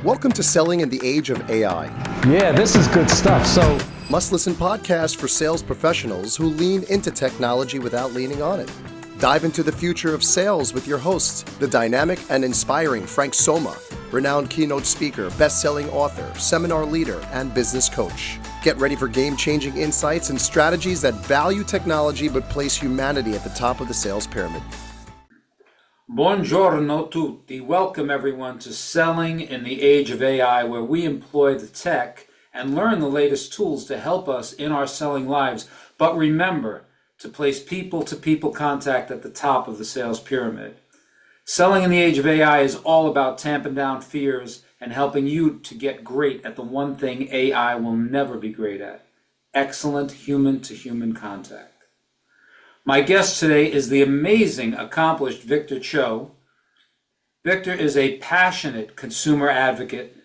Welcome to Selling in the Age of AI. Yeah, this is good stuff. So, Must-listen podcast for sales professionals who lean into technology without leaning on it. Dive into the future of sales with your host, the dynamic and inspiring Frank Somma, renowned keynote speaker, best-selling author, seminar leader, and business coach. Get ready for game-changing insights and strategies that value technology but place humanity at the top of the sales pyramid. Buongiorno tutti. Welcome everyone to Selling in the Age of AI, where we employ the tech and learn the latest tools to help us in our selling lives. But remember to place people-to-people contact at the top of the sales pyramid. Selling in the Age of AI is all about tamping down fears and helping you to get great at the one thing AI will never be great at: excellent human-to-human contact. My guest today is the amazing, accomplished Victor Cho. Victor is a passionate consumer advocate.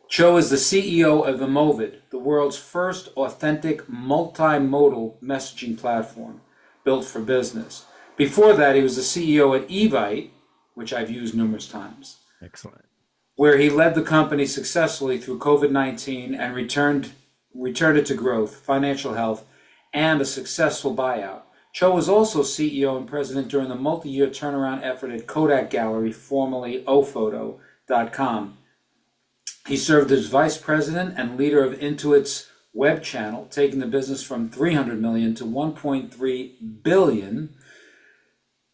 Cho is the CEO of Emovid, the world's first authentic multimodal messaging platform built for business. Before that, he was the CEO at Evite, which I've used numerous times. excellent. Where he led the company successfully through COVID-19 and returned it to growth, financial health, and a successful buyout. Cho was also CEO and president during the multi-year turnaround effort at Kodak Gallery, formerly ophoto.com. He served as vice president and leader of Intuit's web channel, taking the business from 300 million to 1.3 billion.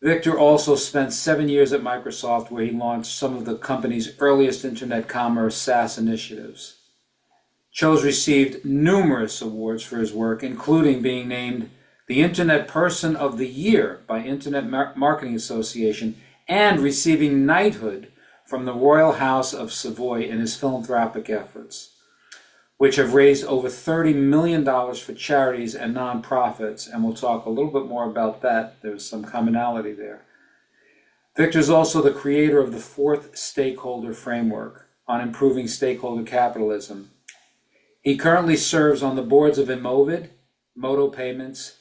Victor also spent 7 years at Microsoft, where he launched some of the company's earliest internet commerce SaaS initiatives. Cho's received numerous awards for his work, including being named the Internet Person of the Year by Internet Marketing Association and receiving knighthood from the Royal House of Savoy in his philanthropic efforts, which have raised over $30 million for charities and nonprofits, and we'll talk a little bit more about that. There's some commonality there. Victor is also the creator of the fourth stakeholder framework on improving stakeholder capitalism. He currently serves on the boards of Emovid, Moto Payments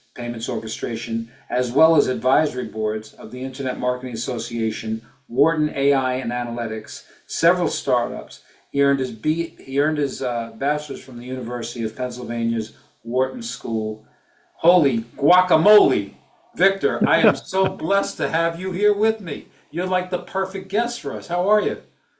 Orchestration, as well as advisory boards of the Internet Marketing Association, Wharton AI and Analytics, several startups. He earned his bachelor's from the University of Pennsylvania's Wharton School. Holy guacamole! Victor, I am so blessed to have you here with me. You're like the perfect guest for us. How are you?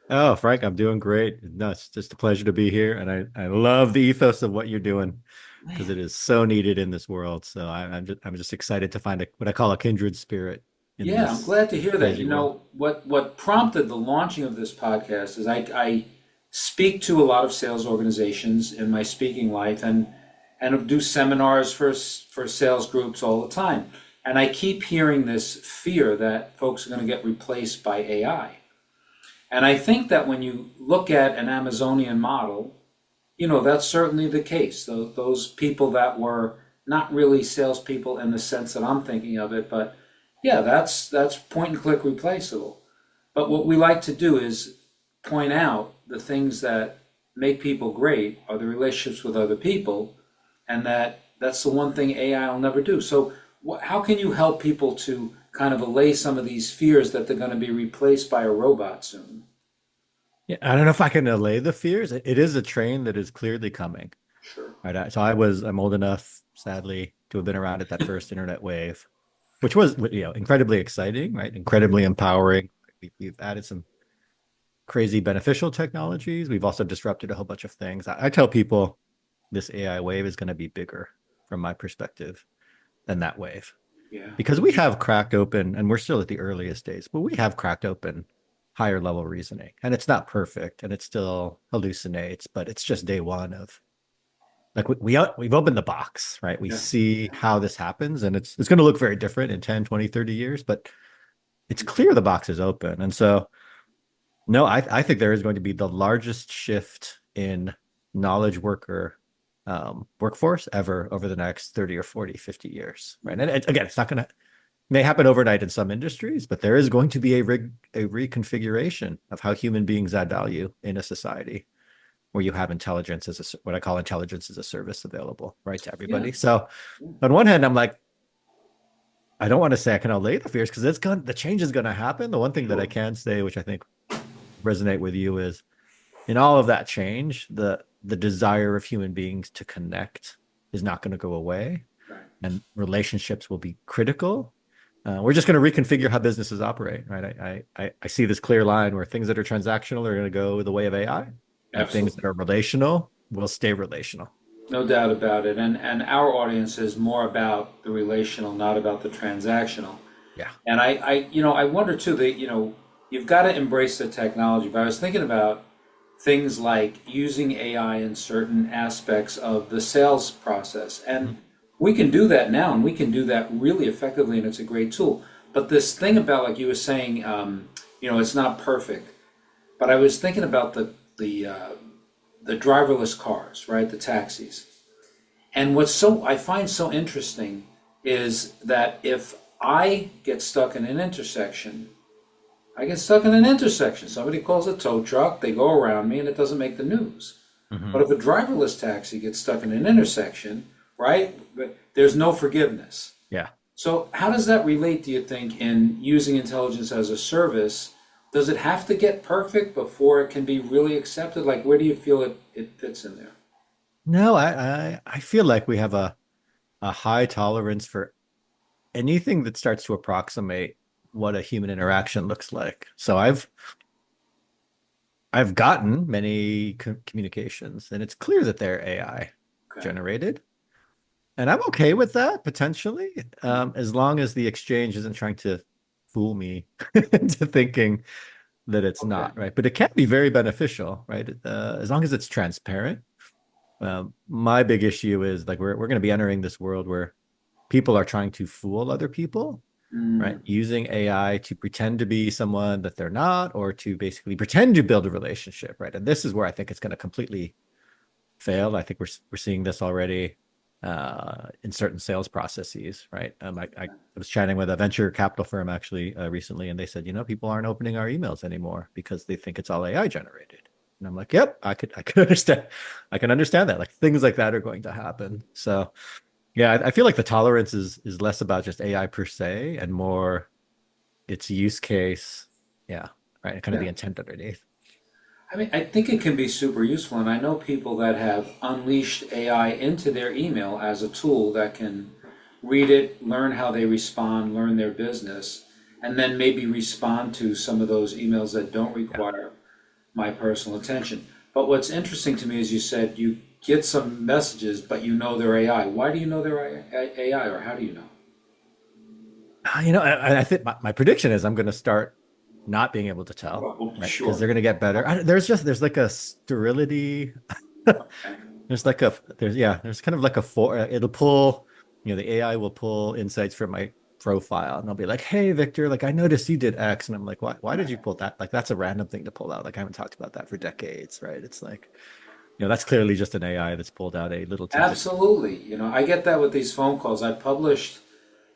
Oh, Frank, I'm doing great. No, it's just a pleasure to be here. And I love the ethos of what you're doing because it is so needed in this world. So I'm just excited to find what I call a kindred spirit in Yeah, I'm this glad to hear that. crazy You world. know, what prompted the launching of this podcast is I speak to a lot of sales organizations in my speaking life and do seminars for sales groups all the time. And I keep hearing this fear that folks are going to get replaced by AI. And I think that when you look at an Amazonian model, you know, that's certainly the case. Those people that were not really salespeople in the sense that I'm thinking of it, but yeah, that's point and click replaceable. But what we like to do is point out the things that make people great are the relationships with other people, and that's the one thing AI will never do. So how can you help people to kind of allay some of these fears that they're going to be replaced by a robot soon? Yeah, I don't know if I can allay the fears. It is a train that is clearly coming. Sure. Right. I'm old enough, sadly, to have been around at that first internet wave, which was, incredibly exciting, right? Incredibly empowering. We've added some crazy beneficial technologies. We've also disrupted a whole bunch of things. I tell people this AI wave is going to be bigger from my perspective than that wave Yeah. because we have cracked open, and we're still at the earliest days, but we have cracked open higher level reasoning, and it's not perfect and it still hallucinates, but it's just day one of like we've opened the box, right? We Yeah. see how this happens, and it's going to look very different in 10, 20, 30 years, but it's clear the box is open. And so no, I think there is going to be the largest shift in knowledge worker workforce ever over the next 30 or 40, 50 years, right? And again, it's not going to may happen overnight in some industries, but there is going to be a reconfiguration of how human beings add value in a society where you have intelligence as what I call intelligence as a service available, right, to everybody. Yeah. So on one hand, I'm like, I don't want to say I can allay the fears because the change is going to happen. The one thing that I Sure. can say, which I think resonate with you, is in all of that change, the desire of human beings to connect is not going to go away, Right. and relationships will be critical. We're just going to reconfigure how businesses operate, right? I see this clear line where things that are transactional are going to go the way of AI, and things that Absolutely. are relational will stay relational. No doubt about it. And our audience is more about the relational, not about the transactional. Yeah. And I wonder too that, you've got to embrace the technology. But I was thinking about things like using AI in certain aspects of the sales process. Mhm. And we can do that now, and we can do that really effectively, and it's a great tool. But this thing about, like you were saying, it's not perfect. But I was thinking about the driverless cars, right? The taxis. And I find so interesting is that if I get stuck in an intersection, I get stuck in an intersection. Somebody calls a tow truck, they go around me, and it doesn't make the news. But Mhm. if a driverless taxi gets stuck in an intersection, right, there's no forgiveness. Yeah. So, how does that relate, do you think, in using intelligence as a service? Does it have to get perfect before it can be really accepted? Like, where do you feel it fits in there? No, I feel like we have a high tolerance for anything that starts to approximate what a human interaction looks like. So I've gotten many communications, and it's clear that they're AI Okay. generated, and I'm okay with that potentially, as long as the exchange isn't trying to fool me into thinking that it's Okay. not, right. But it can be very beneficial, right? As long as it's transparent. My big issue is like we're going to be entering this world where people are trying to fool other people, right? Mm, Using AI to pretend to be someone that they're not, or to basically pretend to build a relationship, right? And this is where I think it's going to completely fail. I think we're seeing this already in certain sales processes, right? I was chatting with a venture capital firm actually recently, and they said, people aren't opening our emails anymore because they think it's all AI generated. And I'm like, yep, I could understand, I can understand that. Like things like that are going to happen. So yeah, I feel like the tolerance is less about just AI per se and more its use case. Yeah, right. Kind of yeah. the intent underneath. I mean, I think it can be super useful, and I know people that have unleashed AI into their email as a tool that can read it, learn how they respond, learn their business, and then maybe respond to some of those emails that don't Yeah. require my personal attention. But what's interesting to me is you said you get some messages, but you know they're AI. Why do you know they're AI, or how do you know? I think my prediction is I'm going to start not being able to tell, Well, right? Because sure. they're going to get better. There's like a sterility. Okay. There's kind of like it'll pull, the AI will pull insights from my profile, and they'll be like, hey, Victor, like I noticed you did X. And I'm like, why did you pull that? Like, that's a random thing to pull out. Like, I haven't talked about that for decades, right? It's like, that's clearly just an AI that's pulled out a little tidbit. Absolutely. I get that with these phone calls. I published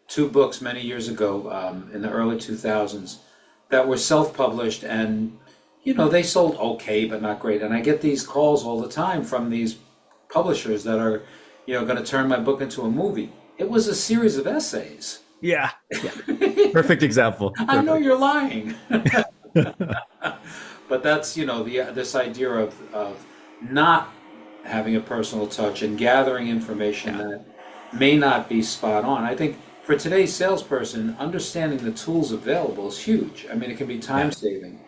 two books many years ago, in the early 2000s, that were self-published, and they sold okay but not great. And I get these calls all the time from these publishers that are going to turn my book into a movie. It was a series of essays. Yeah. Yeah. Perfect example. I know Perfect. you're lying. But that's this idea of not having a personal touch and gathering information Yeah. that may not be spot on. I think for today's salesperson, understanding the tools available is huge. I mean, it can be Yeah. time saving.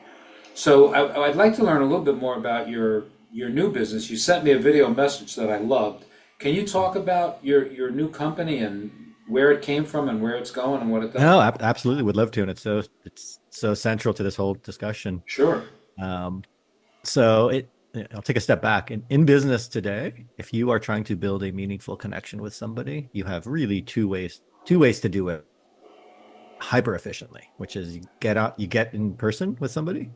So I'd like to learn a little bit more about your new business. You sent me a video message that I loved. Can you talk about your new company and where it came from and where it's going and what it does? No, absolutely would love to. And it's so central to this whole discussion. Sure. Um, so I'll take a step back. In business today, if you are trying to build a meaningful connection with somebody, you have really two ways to do it hyper efficiently, which is you get in person with somebody,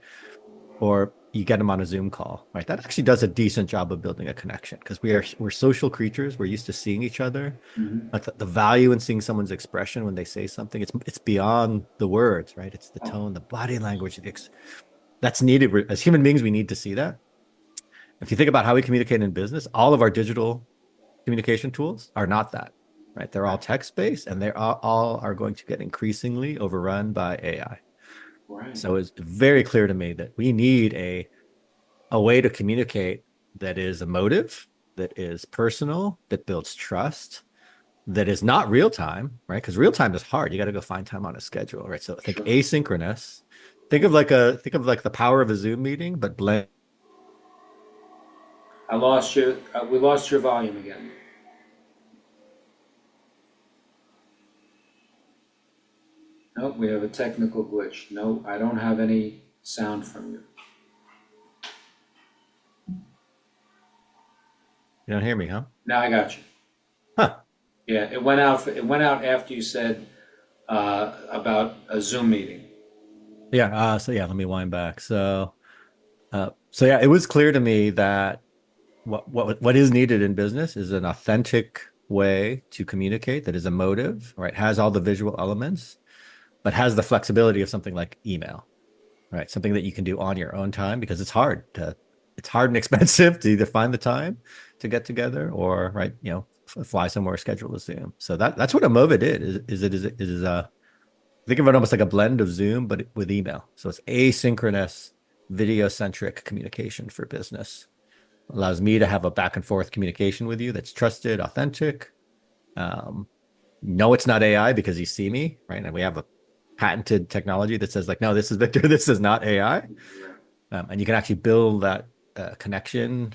or you get them on a Zoom call, right? That actually does a decent job of building a connection because we're social creatures. We're used to seeing each other. Hmm. Like the value in seeing someone's expression when they say something, it's beyond the words, right? It's the Oh, tone, the body language, that's needed. As human beings, we need to see that. If you think about how we communicate in business, all of our digital communication tools are not that, right? They're all right. text based, and they all are going to get increasingly overrun by AI. Right. So it's very clear to me that we need a way to communicate that is emotive, that is personal, that builds trust, that is not real time, right? Because real time is hard. You got to go find time on a schedule, right? So think Sure. asynchronous. Think of like the power of a Zoom meeting, but blend. I lost you. We lost your volume again. Nope, we have a technical glitch. No, I don't have any sound from you. You don't hear me, huh? Now I got you. Huh. Yeah, it went out. It went out after you said about a Zoom meeting. Yeah. So yeah, let me wind back. So yeah, it was clear to me that what is needed in business is an authentic way to communicate that is emotive, right? Has all the visual elements, but has the flexibility of something like email, right? Something that you can do on your own time because it's hard and expensive to either find the time to get together or right, fly somewhere, schedule a Zoom. So that's what Emovid is think of it almost like a blend of Zoom, but with email. So it's asynchronous, video centric communication for business. Allows me to have a back and forth communication with you that's trusted, authentic. Um, no, it's not AI because you see me, right? And we have a patented technology that says like, no, this is Victor, this is not AI. And you can actually build that connection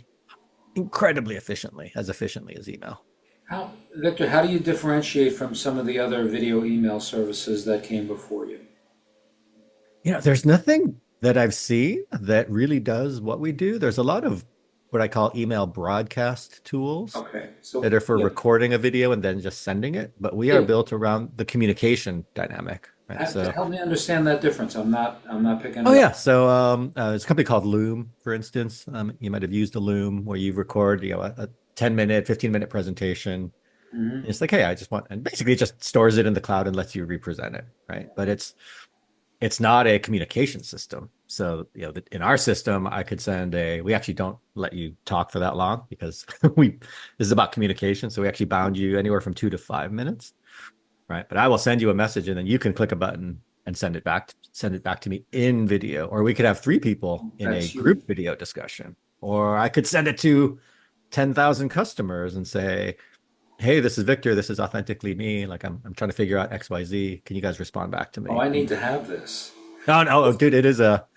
incredibly efficiently as email. How, Victor, how do you differentiate from some of the other video email services that came before you? There's nothing that I've seen that really does what we do. There's a lot of what I call email broadcast tools Okay, that so are for yeah, recording a video and then just sending it, but we are yeah, built around the communication dynamic, right? So, help me understand that difference. I'm not picking oh it up. yeah, so there's a company called Loom, for instance. You might have used a Loom where you record, a 10-minute, 15-minute presentation. Hmm. It's like, hey, I just want, and basically it just stores it in the cloud and lets you represent it, right? But it's not a communication system. So, in our system, I could we actually don't let you talk for that long because this is about communication. So we actually bound you anywhere from 2 to 5 minutes, right? But I will send you a message and then you can click a button and send it back to me in video. Or we could have three people in a That's huge. group video discussion. Or I could send it to 10,000 customers and say, hey, this is Victor. This is authentically me. Like I'm trying to figure out XYZ. Can you guys respond back to Oh, me? I need to have this. No, no, oh, dude, it is a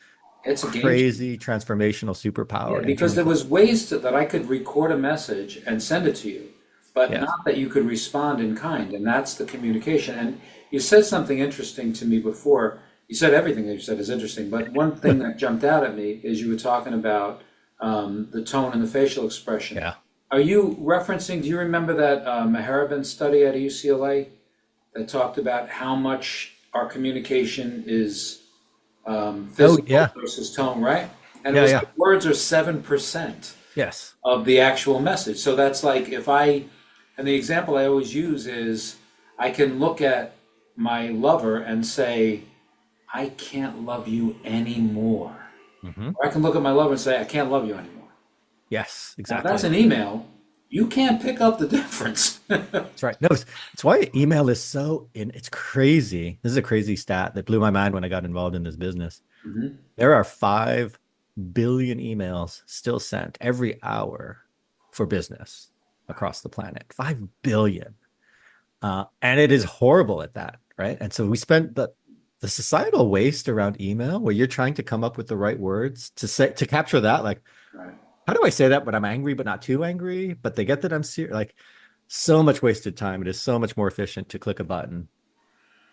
It's a game changer. crazy transformational Yeah, superpower in because there communication. was that I could record a message and send it to you, but Yes. not that you could respond in kind, and that's the communication. And you said something interesting to me before. You said everything that you said is interesting, but one thing that jumped out at me is you were talking about the tone and the facial expression. Yeah. Are you referencing, do you remember that Meharibin study at UCLA that talked about how much our communication is Oh, physical yeah. versus tone, right? And it Yeah, was yeah. like words are 7% Yes. of the actual message. So that's like and the example I always use is I can look at my lover and say, I can't love you anymore. Hmm. Or I can look at my lover and say, I can't love you anymore. Yes, Now, if that's exactly. an email, you can't pick up the difference. That's right. No, it's why email is it's crazy. This is a crazy stat that blew my mind when I got involved in this business. Mhm. There are 5 billion emails still sent every hour for business across the planet. 5 billion. And it is horrible at that, right? And so we spent the societal waste around email where you're trying to come up with the right words to capture that, like, Right. how do I say that but I'm angry but not too angry, but they get that I'm serious, like so much wasted time. It is so much more efficient to click a button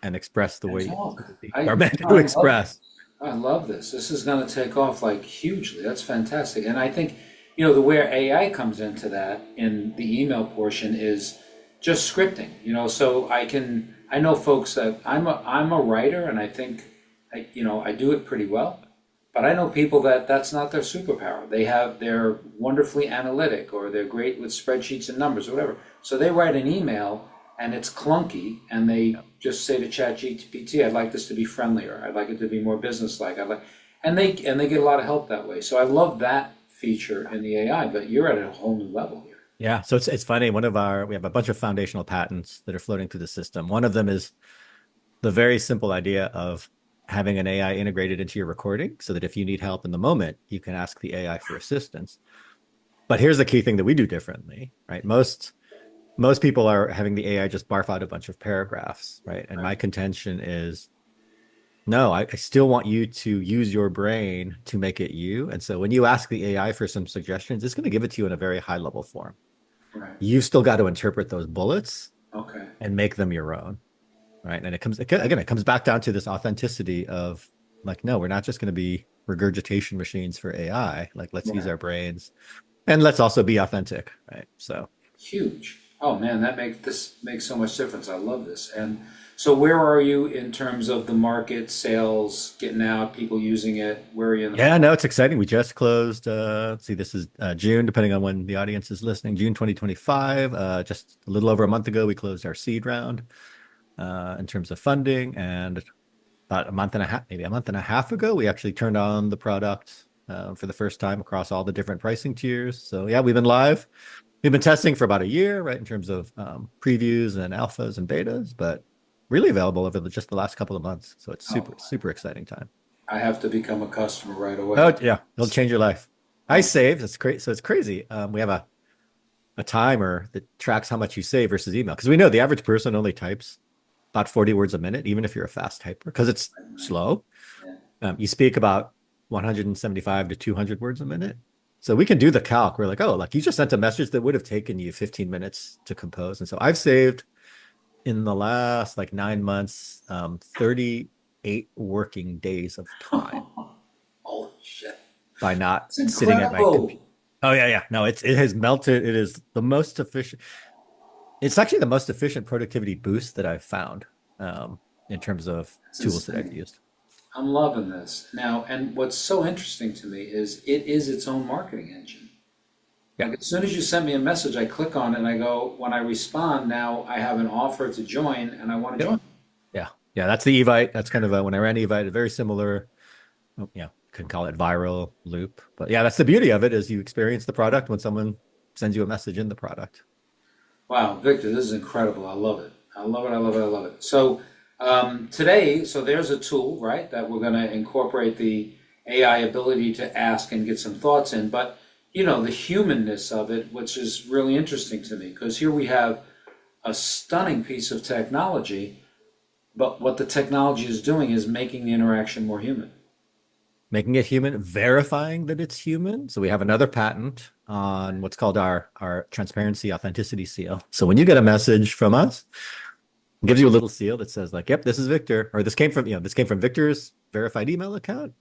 and express the And way talk. you are meant to I love express. I love this. This is going to take off like hugely. That's fantastic. And I think, the where AI comes into that in the email portion is just scripting. So I know folks that I'm a writer and I think I do it pretty well. But I know people that that's not their superpower. They're wonderfully analytic or they're great with spreadsheets and numbers or whatever. So they write an email and it's clunky and they Yeah. just say to ChatGPT, I'd like this to be friendlier. I'd like it to be more businesslike. And they get a lot of help that way. So I love that feature in the AI, but you're at a whole new level here. Yeah. So it's funny. We have a bunch of foundational patents that are floating through the system. One of them is the very simple idea of having an AI integrated into your recording so that if you need help in the moment, you can ask the AI for assistance. But here's the key thing that we do differently, right? Most people are having the AI just barf out a bunch of paragraphs, right? And my contention is, no, I still want you to use your brain to make it you. And so when you ask the AI for some suggestions, it's going to give it to you in a very high level form. Right. You've still got to interpret those bullets Okay. and make them your own, right? And it comes back down to this authenticity of like, no, we're not just going to be regurgitation machines for AI. Like, let's use Right. our brains and let's also be authentic, right? So Huge. Oh man, this makes so much difference. I love this. And so where are you in terms of the market, sales, getting out, people using it? Where are you in the yeah, no, it's exciting. We just closed. Let's see, this is June, depending on when the audience is listening. June 2025. Just a little over a month ago, we closed our seed round in terms of funding, and about a month and a half, maybe a month and a half ago, we actually turned on the product for the first time across all the different pricing tiers. So yeah, we've been live. We've been testing for about a year, right, in terms of previews and alphas and betas, but really available over just the last couple of months. So it's Oh, super exciting time. I have to become a customer right away. Oh yeah, it'll change your life. I Oh, saved. It's great. So it's crazy. We have a timer that tracks how much you save versus email because we know the average person only types about 40 words a minute, even if you're a fast typer, because it's right. slow. Yeah. You speak about 175 to 200 words a minute. So we can do the calc. We're like, oh, like you just sent a message that would have taken you 15 minutes to compose. And so I've saved in the last like 9 months, 38 working days of time Holy shit. by not It's sitting at my incredible. computer. Oh yeah. No, it has melted. It is the most efficient. It's actually the most efficient productivity boost that I've found in terms of It's tools that I've insane. used. I'm loving this. Now, and what's so interesting to me is it is its own marketing engine. Yeah. Like as soon as you send me a message, I click on it and I go, when I respond, now I have an offer to join and I want to Yep. join. Yeah. Yeah. That's the Evite. That's kind of when I ran Evite, a very similar, yeah, couldn't call it viral loop. But yeah, that's the beauty of it is you experience the product when someone sends you a message in the product. Wow, Victor, this is incredible. I love it. I love it. I love it. I love it. So today, so there's a tool, right, that we're going to incorporate the AI ability to ask and get some thoughts in. But you know, the humanness of it, which is really interesting to me, because here we have a stunning piece of technology, but what the technology is doing is making the interaction more human. Making it human, verifying that it's human. So we have another patent on what's called our transparency authenticity seal. So when you get a message from us, it gives you a little seal that says like, yep, this is Victor, or this came from Victor's verified email account.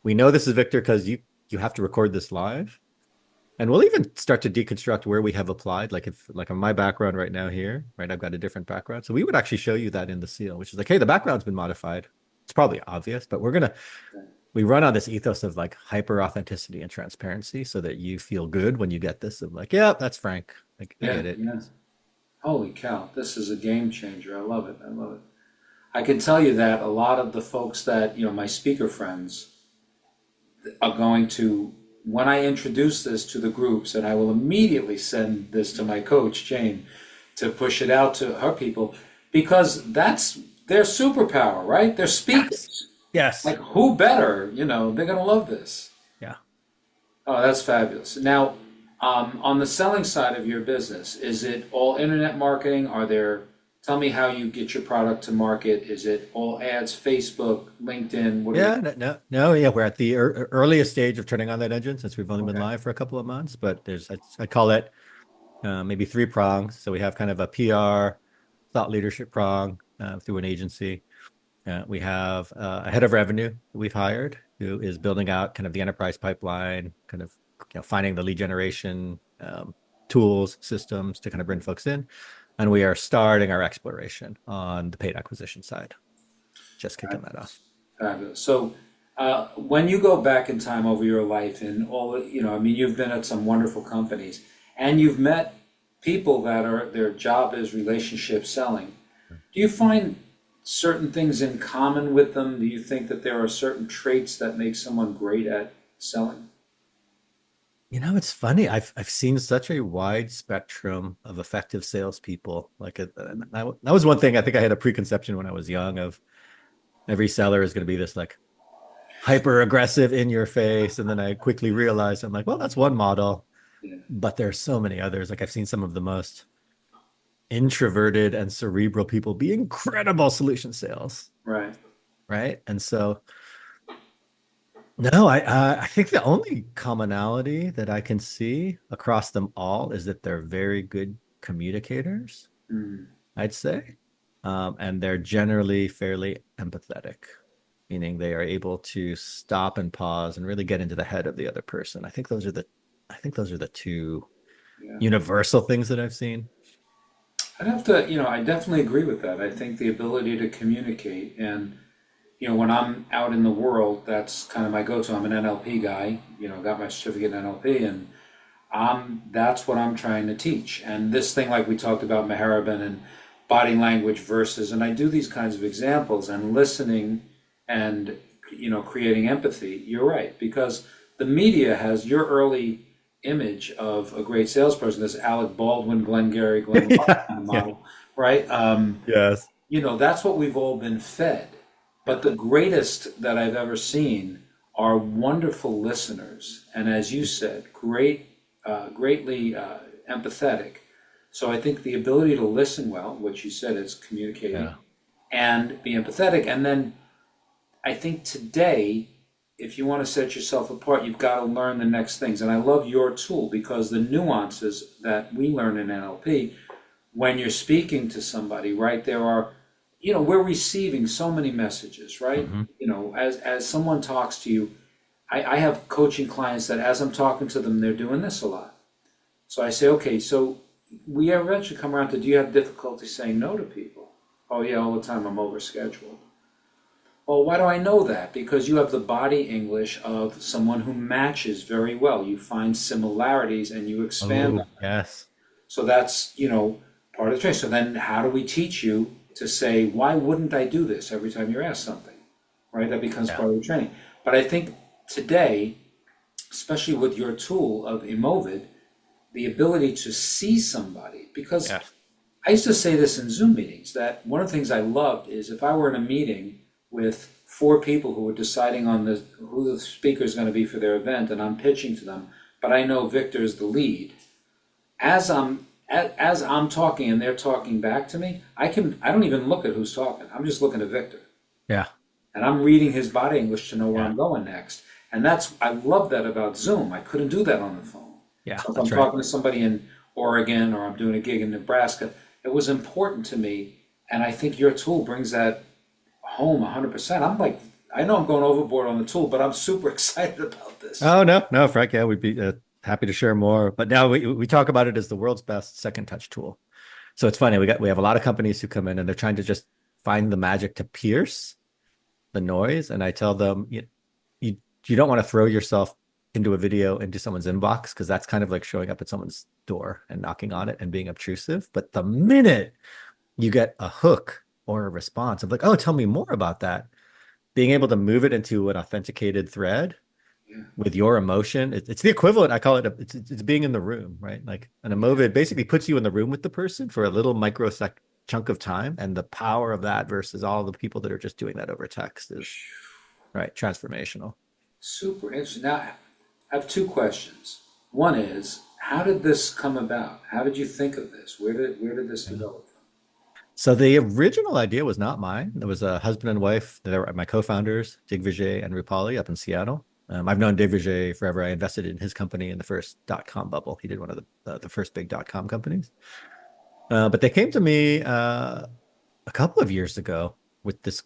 We know this is Victor because you have to record this live. And we'll even start to deconstruct where we have applied. Like if like on my background right now here, right, I've got a different background. So we would actually show you that in the seal, which is like, hey, the background's been modified. It's probably obvious, but we run on this ethos of like hyper authenticity and transparency so that you feel good when you get this of like, yeah, that's Frank. Like I Yeah, get it. yeah. Holy cow, this is a game changer. I love it. I love it. I can tell you that a lot of the folks that, you know, my speaker friends are going to, when I introduce this to the groups, and I will immediately send this to my coach, Jane, to push it out to her people, because that's their superpower, right? They're Yes. speakers. Yes. Like, who better? You know, they're going to love this. Yeah. Oh, that's fabulous. Now, on the selling side of your business, is it all internet marketing? Tell me how you get your product to market. Is it all ads, Facebook, LinkedIn? What do we? Yeah, no, yeah, we're at the earliest stage of turning on that engine since we've only been Okay. live for a couple of months, but I call it maybe three prongs. So we have kind of a PR thought leadership prong through an agency. We have a head of revenue that we've hired who is building out kind of the enterprise pipeline, kind of finding the lead generation tools, systems to kind of bring folks in. And we are starting our exploration on the paid acquisition side, just kicking that off. Fabulous. So, when you go back in time over your life and all, you know, I mean, you've been at some wonderful companies and you've met people that are, their job is relationship selling. Do you find certain things in common with them? Do you think that there are certain traits that make someone great at selling? It's funny. I've seen such a wide spectrum of effective salespeople. Like that was one thing I think I had a preconception when I was young of Every seller is going to be this like hyper aggressive in your face. And then I quickly realized I'm like, well, that's one model, Yeah. but there's so many others. Like I've seen some of the most introverted and cerebral people be incredible solution sales. Right. Right. And so no, I think the only commonality that I can see across them all is that they're very good communicators, Mm. I'd say. And they're generally fairly empathetic, meaning they are able to stop and pause and really get into the head of the other person. I think those are the two Yeah. universal things that I've seen. I'd have to, I definitely agree with that. I think the ability to communicate and, when I'm out in the world, that's kind of my go-to. I'm an NLP guy, got my certificate in NLP, and that's what I'm trying to teach. And this thing, like we talked about Meharibin and body language versus, and I do these kinds of examples and listening and, creating empathy. You're right, because the media has your early image of a great salesperson, this Alec Baldwin, Glengarry Glen Ross Yeah. kind of Yeah. model, right? Yes. That's what we've all been fed. But the greatest that I've ever seen are wonderful listeners, and as you said, greatly empathetic. So I think the ability to listen well, which you said is communicating, Yeah. and be empathetic. And then I think today, if you want to set yourself apart, you've got to learn the next things. And I love your tool because the nuances that we learn in NLP, when you're speaking to somebody, right, there are, we're receiving so many messages, right? Hmm. As someone talks to you, I have coaching clients that as I'm talking to them, they're doing this a lot. So I say, okay, so we eventually come around to, do you have difficulty saying no to people? Oh yeah, all the time, I'm overscheduled. Well, why do I know that? Because you have the body English of someone who matches very well. You find similarities and you expand Oh, them. yes. So that's, part of the training. So then how do we teach you to say, why wouldn't I do this every time you're asked something? Right? That becomes Yeah. part of the training. But I think today, especially with your tool of Emovid, the ability to see somebody, because Yeah. I used to say this in Zoom meetings, that one of the things I loved is if I were in a meeting with four people who were deciding on who the speaker is going to be for their event, and I'm pitching to them, but I know Victor is the lead. As I'm talking and they're talking back to me, I don't even look at who's talking. I'm just looking at Victor, Yeah. and I'm reading his body English to know where Yeah. I'm going next. And I love that about Zoom. I couldn't do that on the phone. Yeah. So if I'm That's right. talking to somebody in Oregon or I'm doing a gig in Nebraska, it was important to me. And I think your tool brings that home 100%. I'm like, I know I'm going overboard on the tool, but I'm super excited about this. Oh, no, no, Frank. Yeah, we'd be happy to share more. But now we talk about it as the world's best second touch tool. So it's funny. We have a lot of companies who come in and they're trying to just find the magic to pierce the noise. And I tell them you don't want to throw yourself into a video into someone's inbox because that's kind of like showing up at someone's door and knocking on it and being obtrusive. But the minute you get a hook or a response of like, oh, tell me more about that, being able to move it into an authenticated thread Yeah, with your emotion, it's the equivalent. I call it it's being in the room, right? Like an Emovid basically puts you in the room with the person for a little microsec chunk of time, and the power of that versus all the people that are just doing that over text is right transformational. super interesting. Now, I have two questions. One is, how did this come about? How did you think of this? Where did this develop from? So the original idea was not mine. There was a husband and wife. They were my co-founders, Digvijay and Rupali, up in Seattle. I've known Digvijay forever. I invested in his company in the first dot-com bubble. He did one of the first big dot-com companies. But they came to me a couple of years ago with this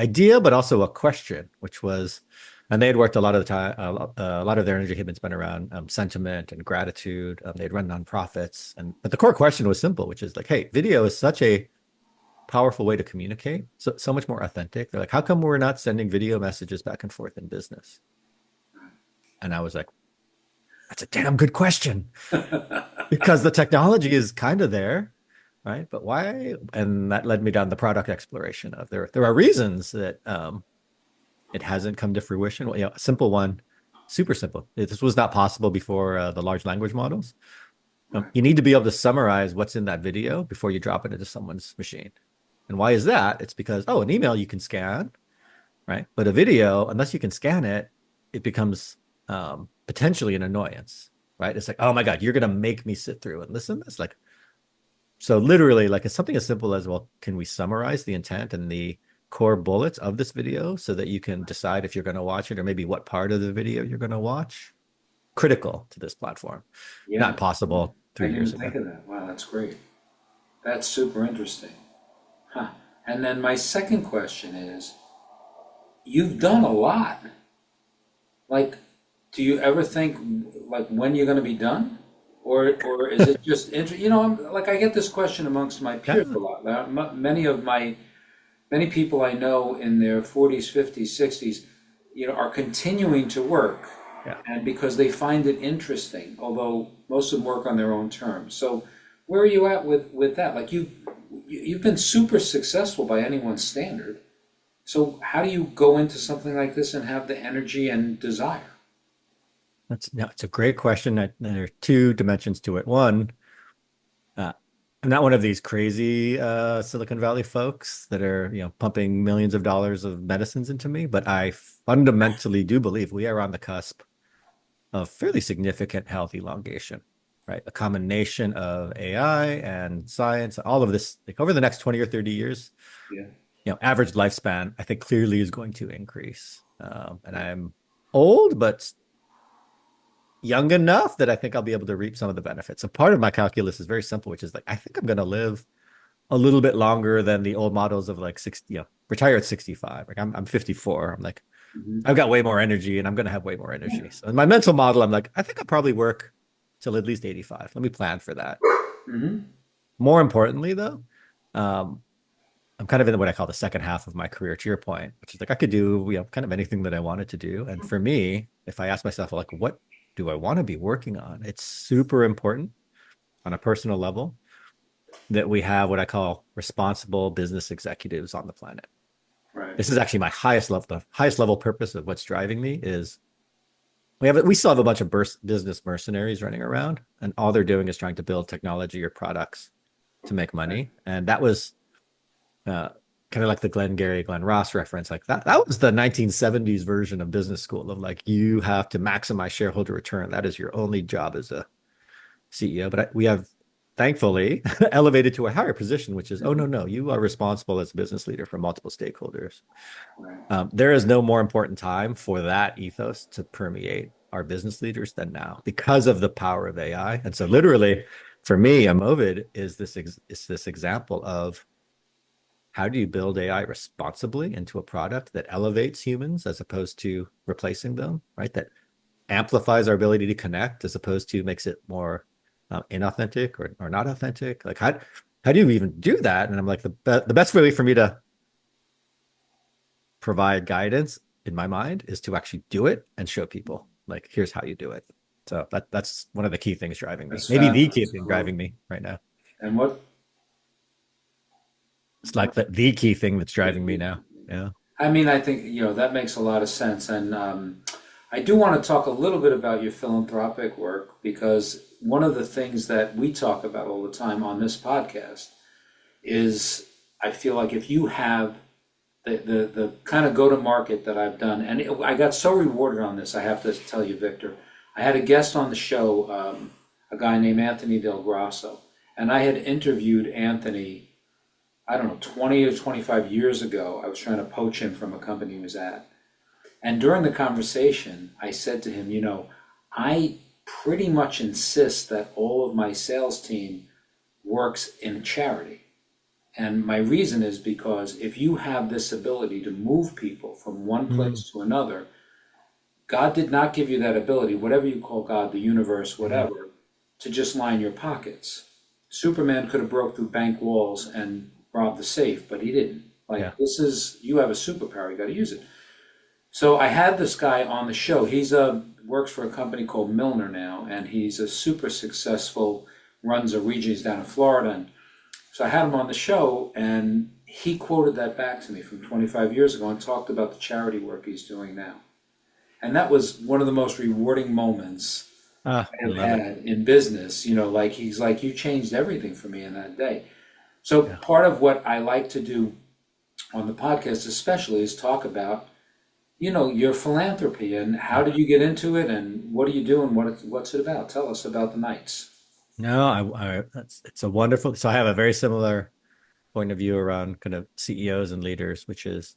idea, but also a question, which was, and they had worked a lot of the time, a lot of their energy had been spent around sentiment and gratitude. They'd run nonprofits, but the core question was simple, which is like, hey, video is such a powerful way to communicate, so much more authentic. They're like, how come we're not sending video messages back and forth in business? And I was like, that's a damn good question because the technology is kind of there, right? But why? And that led me down the product exploration of there are reasons that it hasn't come to fruition. Well, a simple one, super simple. This was not possible before the large language models. Right. You need to be able to summarize what's in that video before you drop it into someone's machine. And why is that? It's because, oh, an email you can scan, right? But a video, unless you can scan it, it becomes potentially an annoyance, right? It's like, oh my God, you're going to make me sit through and listen. It's like, so literally, like it's something as simple as, well, can we summarize the intent and the core bullets of this video so that you can decide if you're going to watch it or maybe what part of the video you're going to watch? Critical to this platform. Yeah, Not possible I 3 years didn't ago. think of that. Wow, that's great. That's super interesting. Huh. And then my second question is, you've done a lot. Like, do you ever think like when you're going to be done, or is it just you know? Like I get this question amongst my peers Yeah. a lot. Many people I know in their 40s, 50s, 60s, are continuing to work, Yeah. and because they find it interesting. Although most of them work on their own terms. So where are you at with that? Like you've been super successful by anyone's standard. So how do you go into something like this and have the energy and desire? It's a great question. There are two dimensions to it. One, uh, I'm not one of these crazy Silicon Valley folks that are, pumping millions of dollars of medicines into me, but I fundamentally do believe we are on the cusp of fairly significant health elongation, right? A combination of AI and science, all of this, like over the next 20 or 30 years, Yeah. average lifespan, I think clearly is going to increase. And I'm old, but young enough that I think I'll be able to reap some of the benefits. So part of my calculus is very simple, which is like, I think I'm going to live a little bit longer than the old models of like 60, retire at 65. Like I'm 54. I'm like, Hmm. I've got way more energy and I'm going to have way more energy. So in my mental model, I'm like, I think I'll probably work till at least 85. Let me plan for that. Hmm. More importantly, though, um, I'm kind of in what I call the second half of my career, to your point, which is like I could do, kind of anything that I wanted to do. And for me, if I ask myself, like, what do I want to be working on? It's super important on a personal level that we have what I call responsible business executives on the planet. Right. This is actually my highest level, the highest level purpose of what's driving me is we still have a bunch of business mercenaries running around, and all they're doing is trying to build technology or products to make Right. money. And that was uh, kind of like the Glenn Ross reference. Like that was the 1970s version of business school of like, you have to maximize shareholder return. That is your only job as a CEO. But we have thankfully elevated to a higher position, which is, oh, Mhm. no, you are responsible as a business leader for multiple stakeholders. Right. There is no more important time for that ethos to permeate our business leaders than now because of the power of AI. And so literally for me, Emovid is this example of how do you build AI responsibly into a product that elevates humans as opposed to replacing them, right? That amplifies our ability to connect as opposed to makes it more inauthentic or not authentic. Like how do you even do that? And I'm like, the best way for me to provide guidance in my mind is to actually do it and show people like, here's how you do it. So that's one of the key things driving me. That's Maybe the key fabulous. thing I love it. driving me right now. And what? It's like the key thing that's driving me now. Yeah. I mean, I think, that makes a lot of sense. And I do want to talk a little bit about your philanthropic work because one of the things that we talk about all the time on this podcast is I feel like if you have the kind of go to market that I've done, and I got so rewarded on this, I have to tell you, Victor. I had a guest on the show, a guy named Anthony Del Grasso, and I had interviewed Anthony, I don't know, 20 or 25 years ago. I was trying to poach him from a company he was at. And during the conversation, I said to him, I pretty much insist that all of my sales team works in charity. And my reason is because if you have this ability to move people from one Mm-hmm. place to another, God did not give you that ability, whatever you call God, the universe, whatever, to just line your pockets. Superman could have broke through bank walls and robbed the safe, but he didn't. Yeah. Like, you have a superpower, you got to use it. So I had this guy on the show. He's works for a company called Milner now, and he's a super successful, runs a region, he's down in Florida. And so I had him on the show, and he quoted that back to me from 25 years ago and talked about the charity work he's doing now. And that was one of the most rewarding moments Ah, I I have love it. had in business. Like he's like, you changed everything for me in that day. So Yeah. part of what I like to do on the podcast especially is talk about, your philanthropy and how did you get into it and what do you do and what's it about? Tell us about the Knights. No, it's a wonderful. So I have a very similar point of view around kind of CEOs and leaders, which is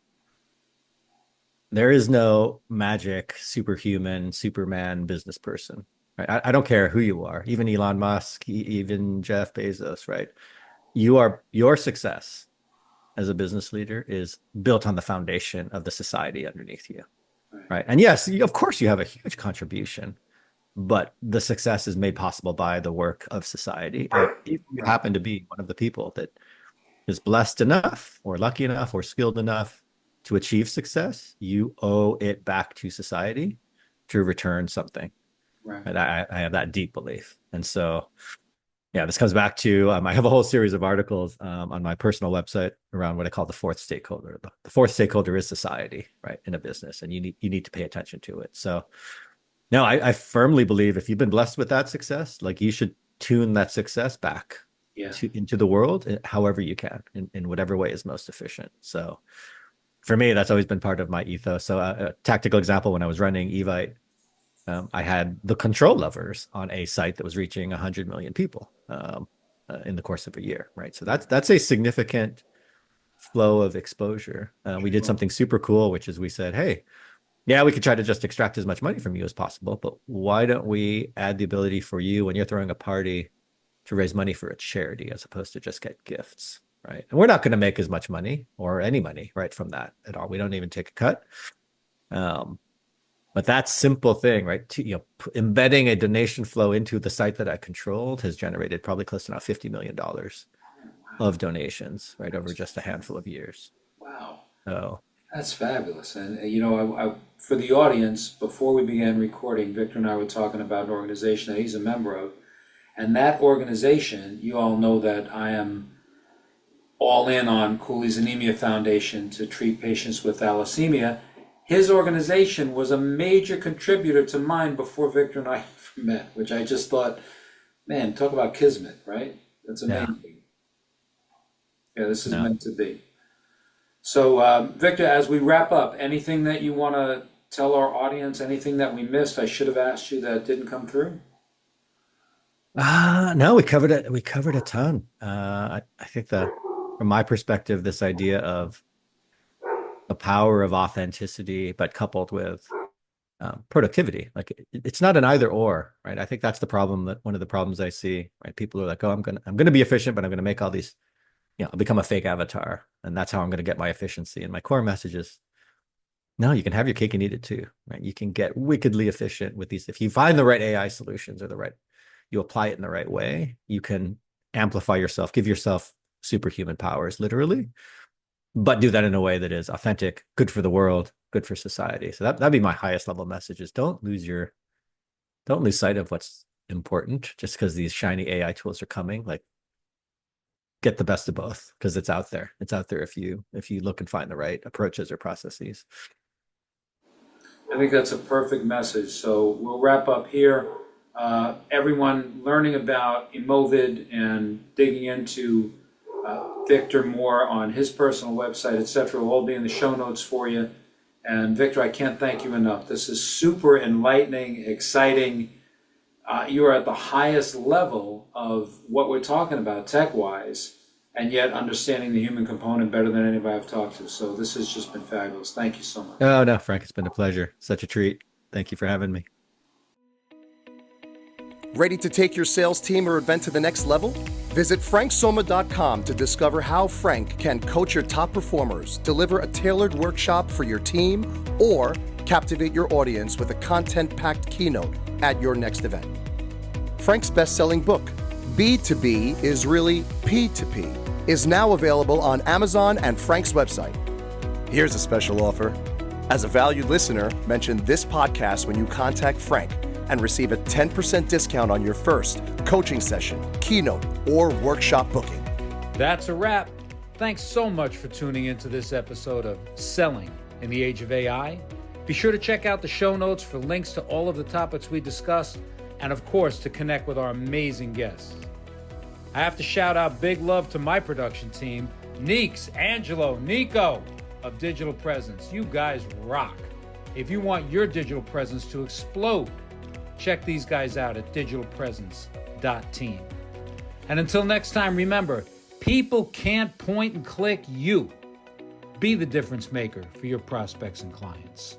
there is no magic, superhuman, Superman business person, right? I don't care who you are, even Elon Musk, even Jeff Bezos, right? Your success as a business leader is built on the foundation of the society underneath you, Right. right? And yes, of course, you have a huge contribution, but the success is made possible by the work of society. And if you Right. happen to be one of the people that is blessed enough or lucky enough or skilled enough to achieve success, you owe it back to society to return something. Right. And I have that deep belief. And so, yeah, this comes back to I have a whole series of articles on my personal website around what I call the fourth stakeholder. The fourth stakeholder is society, right, in a business, and you need to pay attention to it. So, no, I firmly believe if you've been blessed with that success, like you should tune that success back Yeah. into the world however you can in whatever way is most efficient. So for me, that's always been part of my ethos. So a tactical example, when I was running Evite, I had the control levers on a site that was reaching 100 million people in the course of a year, right? So that's a significant flow of exposure. We did something super cool, which is we said, hey, yeah, we could try to just extract as much money from you as possible, but why don't we add the ability for you when you're throwing a party to raise money for a charity as opposed to just get gifts, right? And we're not going to make as much money or any money, right, from that at all. We don't even take a cut. But that simple thing, right, embedding a donation flow into the site that I controlled has generated probably close to now $50 million of donations, right, over just a handful of years. Wow. So That's fabulous. And, for the audience, before we began recording, Victor and I were talking about an organization that he's a member of. And that organization, you all know that I am all in on Cooley's Anemia Foundation to treat patients with thalassemia. His organization was a major contributor to mine before Victor and I met, which I just thought, man, talk about kismet, right? That's amazing. Yeah, this is meant to be. So, Victor, as we wrap up, anything that you want to tell our audience, anything that we missed, I should have asked you that didn't come through? No, we covered it. We covered a ton. I think from my perspective, this idea of the power of authenticity, but coupled with productivity, like it's not an either or, right? I think that's the problem. That one of the problems I see, right? People are like, oh, I'm gonna be efficient, but I'm gonna make all these, I'll become a fake avatar, and that's how I'm gonna get my efficiency. And my core message is, no, you can have your cake and eat it too, right? You can get wickedly efficient with these. If you find the right AI solutions or you apply it in the right way, you can amplify yourself, give yourself superhuman powers, literally, but do that in a way that is authentic, good for the world, good for society. So that'd be my highest level message: is don't lose sight of what's important just because these shiny AI tools are coming. Like, get the best of both, because it's out there. It's out there if you look and find the right approaches or processes. I think that's a perfect message. So we'll wrap up here. Everyone learning about Emovid and digging into Victor more on his personal website, etc., will all be in the show notes for you. And Victor, I can't thank you enough. This is super enlightening, exciting. You are at the highest level of what we're talking about tech-wise, and yet understanding the human component better than anybody I've talked to. So this has just been fabulous. Thank you so much. Oh, no, Frank, it's been a pleasure. Such a treat. Thank you for having me. Ready to take your sales team or event to the next level? Visit franksomma.com to discover how Frank can coach your top performers, deliver a tailored workshop for your team, or captivate your audience with a content-packed keynote at your next event. Frank's best-selling book, B2B is really P2P, is now available on Amazon and Frank's website. Here's a special offer. As a valued listener, mention this podcast when you contact Frank and receive a 10% discount on your first coaching session, keynote, or workshop booking. That's a wrap. Thanks so much for tuning into this episode of Selling in the Age of AI. Be sure to check out the show notes for links to all of the topics we discussed, and of course, to connect with our amazing guests. I have to shout out big love to my production team, Neeks, Angelo, Nico of Digital Presence. You guys rock. If you want your digital presence to explode, check these guys out at digitalpresence.team. And until next time, remember, people can't point and click you. Be the difference maker for your prospects and clients.